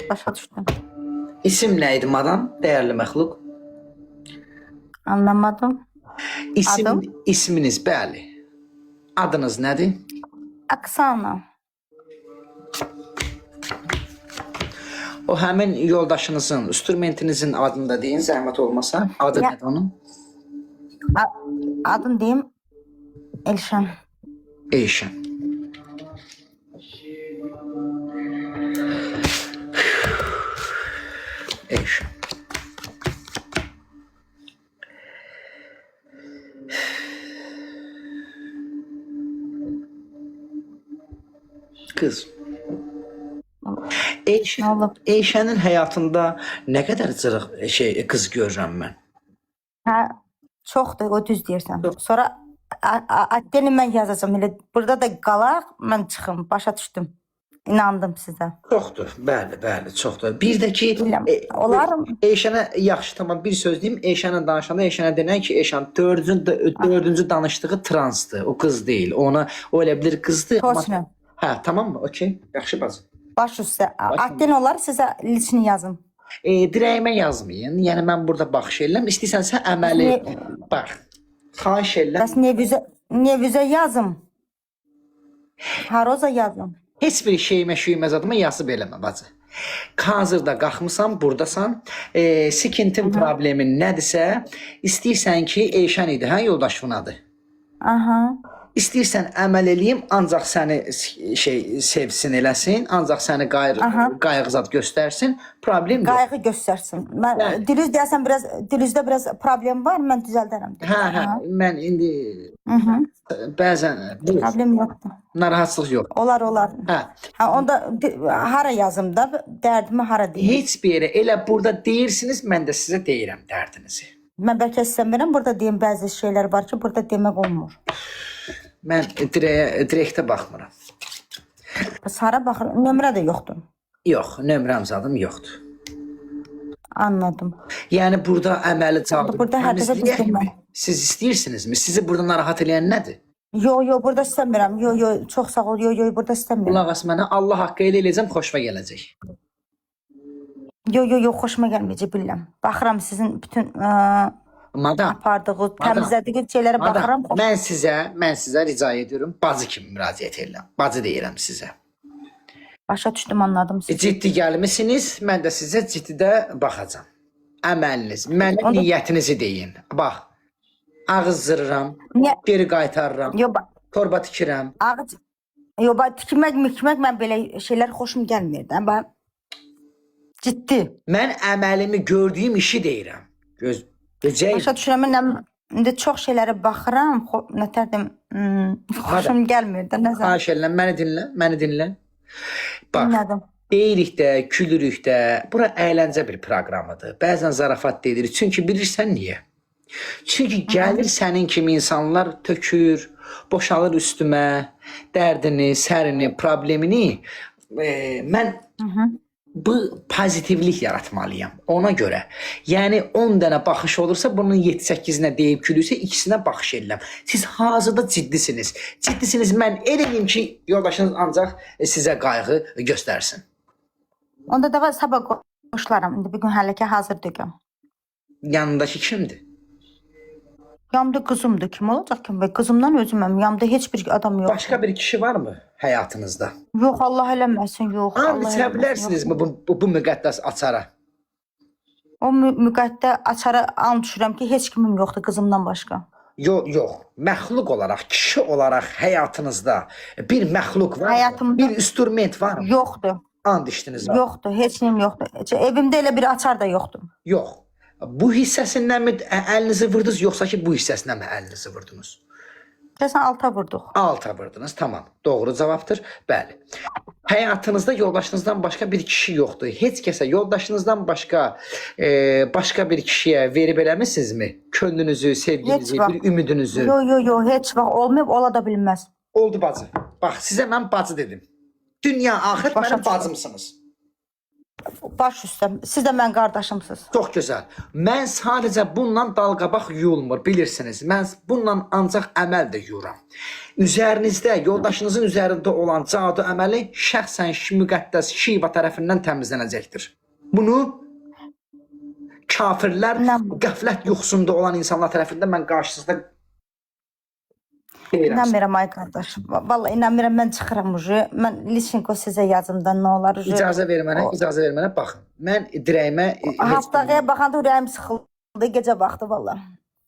Başa düşdüm. İsim nə idi madam, dəyərli məxluq? Anlamadım. Adım? İsminiz, bəli. Adınız nədir? Aksana. O həmin yoldaşınızın, instrumentinizin adını da deyin, zəhmət olmasa. Adı Ya. nədir onun? Adın deyim Elşən. Eyşən. Eyşən. Qız. Eyşənin həyatında nə qədər cırıq qız görürəm mən. Hə, çoxdur, o düz deyirsən. Sonra Adını mən yazacağım. Elə burada da qalaq, mən çıxım, başa düşdüm. İnandım sizə. Çoxdur, bəli, çoxdur. Bir də ki, Olarım. Eyşənə yaxşı, tamam, bir söz deyim. Eyşənə danışanda Eyşənə denən ki, Eyşən dördüncü danışdığı transdır. O qız deyil. Ona o elə bilir qızdır. Точно. Hə, tamam mı? Okey. Yaxşı bacı. Baş üstə. Adın olar sizə liçini yazım. Dirəyimə yazmayın. Yəni mən burada baxış edirəm. İstəsənsə əməli bax. Xahiş edirəm. Bəs nevizə yazım. Haroza yazım. Heç bir şeymə zadıma yazıb eləmə bacı. Hazırda qalxmısan, buradasan. Sikintin problemin nədirsə, istəyirsən ki, Eyşən idi, hə, yoldaşın adı. Aha. İstəyirsən əməl eləyim, ancaq səni sevsin, eləsin, ancaq səni qayğızat göstərsin, problem yox. Qayğı göstərsin. Mən dilizdə biraz problem var, mən düzəldərəm. Hə, mən indi bəzən problem yoxdur. Narahatsızlıq yox. Olar. Hə. Onda hara yazım da, dərdimi hara deyim? Heç bir yerə, elə burada deyirsiniz, mən də sizə deyirəm dərdinizi. Mən bəlkə istəmirəm, burada deyim bəzi şeylər var ki, burada demək olmur. Mən direktə baxmıram. Hara baxır? Nömrə də yoxdur. Yox, nömrəm zadım yoxdur. Anladım. Yəni burada əməli cavab. Burada hər dəfə biz demək. Siz istəyirsinizmi? Sizi burada narahat edən nədir? Yo, burada istəmirəm. Yo, çox sağ ol. Yo, burada istəmirəm. Qulaq as mənə, Allah haqqı elə eləyəcəm, xoşuma gələcək. Yo, xoşuma gəlməyəcək, bilirəm. Baxıram sizin bütün apardığı, təmizlədiyi şeylərə baxıram. Mən sizə rica ediyorum, bacı kimi müraciət edirəm. Bacı deyirəm sizə. Başa düşdüm, anladım sizi. Ciddi gəlmisiniz, mən də sizə ciddidə baxacam. Əməliniz, mənim niyyətinizi deyin. Bax, ağız zırıram, geri qaytarıram, torba tikirəm. Tikmək, mən belə şeylər xoşum gəlmir. Ciddi. Mən əməlimi gördüyüm işi deyirəm. Başa düşürəm, indi çox şeylərə baxıram, nətərdim, xoşum gəlmir də, nəzər. Xahiş edirəm, məni dinlə. Bax, dinlədim. Deyirik də, gülürük də, bura əyləncə bir proqramıdır. Bəzən zarafat deyirik, çünki bilirsən niyə? Çünki gəlir sənin kimi insanlar tökür, boşalır üstümə, dərdini, sərini, problemini. Mən bu pozitivlik yaratmalıyam ona görə. Yəni 10 dənə baxış olursa bunun 7-8-nə deyib gülürsə ikisinə baxış edirəm. Siz hazırda ciddisiniz. Ciddisiniz, mən eləyim ki, yoldaşınız ancaq sizə qayğı göstərsin. Onda da sabah qoşularam. İndi bir gün hələ ki hazır deyəm. Yanındakı kimdir? Yanımda qızımdır. Kim olacaq ki? Qızımdan özüməm. Yanımda heç bir adam yox. Başqa bir kişi var mı həyatınızda? Yox, Allah eləməsin, yox. And içə bilərsinizmi bu müqəddəs açara? O müqəddəs açara and düşürəm ki, heç kimim yoxdur qızımdan başqa. Yox. Məxluq olaraq, kişi olaraq həyatınızda bir məxluq var mı? Bir instrument var mı? Yoxdur. And içdiniz var? Yoxdur, heç nəyim yoxdur. Evimdə elə bir açar da yoxdur. Yox. Bu hissəsindən mi əlinizi vurdunuz, yoxsa ki bu hissəsindən mi əlinizi vurdunuz? Kəsən alta vurduq. Alta vurdunuz, tamam. Doğru cavabdır. Bəli. Həyatınızda yoldaşınızdan başqa bir kişi yoxdur. Heç kəsə yoldaşınızdan başqa bir kişiyə verib eləmisinizmi? Könlünüzü, sevginizi, bir ümidinizi? Yox, heç vaxt olmayıb, ola da bilməz. Oldu bacı. Bax, sizə mən bacı dedim. Dünya axır mənim bacımsınız. Baş üstə. Siz də mən qardaşımsınız. Çox gözəl. Mən sadəcə bununla dalqabaq yuyulmur, bilirsiniz. Mən bununla ancaq əməl də yuyuram. üzərinizdə, yoldaşınızın üzərində olan cadu əməli şəxsən müqəddəs Şiva tərəfindən təmizlənəcəkdir. Bunu kafirlər, qəflət yuxusunda olan insanlar tərəfindən mən qarşınızda deyirəm. İnanmıram ay qardaş. Vallahi inanmıram, mən çıxıram ucu. Mən Liçenko sizə yazımdan nə olar ucu. İcazə ver mənə, baxın. Mən dirəyimə Haftaya baxanda ürəyim sıxıldı gecə vaxtı vallahi.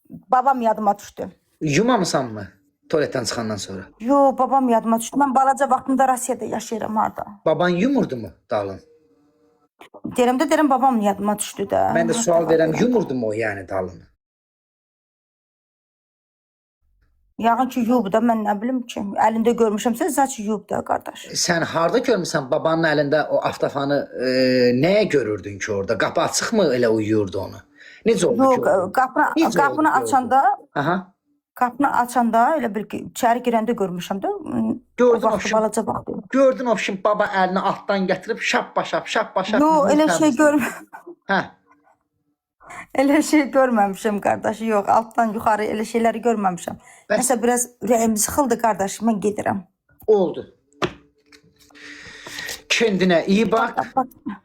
Babam yadıma düşdü. Yumamısan mı tualetdən çıxandan sonra? Yo, babam yadıma düşdü. Mən balaca vaxtımda Rusiyada yaşayıram harda. Baban yumurdu mu dalın? Deyirəm babam yadıma düşdü də. Mən də sual verəm, yumurdu mu o yəni dalını? Yağın ki yuyub da mən nə bilim ki. Əlində görmüşəmsə zaten yuyub da qardaş. Sən harda görmüsən babanın əlində o avtofanı nəyə görürdün ki orada? Qapı açıq mı elə uyuyurdu onu? Necə oldu ki? Yox, qapını açanda, aha. qapını açanda elə bir ki, içəri girəndə görmüşəm də. Gördün o vaxt balaca vaxtı. Gördün o şimdi baba əlini altdan gətirib şappa-şap. Yox, elə şey görmüşəm. Hə. Elə şey görməmişəm qardaş. Yox, altdan yuxarı elə şeyləri görməmişəm. Nəsə biraz ürəyim sıxıldı qardaş, mən gedirəm. Oldu. Kendine iyi bak.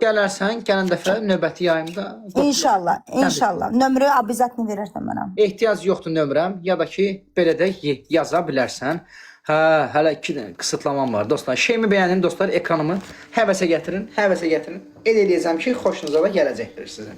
Gələrsən, gələn dəfə növbəti yayımda. İnşallah, inşallah. Nömrə abizatını verərsən mənə. Ehtiyac yoxdur nömrəm, ya da ki belə də yaza bilərsən. Hə, hələ 2 qısıtlamam var dostlar. Şeyimi bəyənin dostlar, ekranımı həvəsə gətirin. El eləyəcəm ki, xoşunuza da gələcəkdir sizin.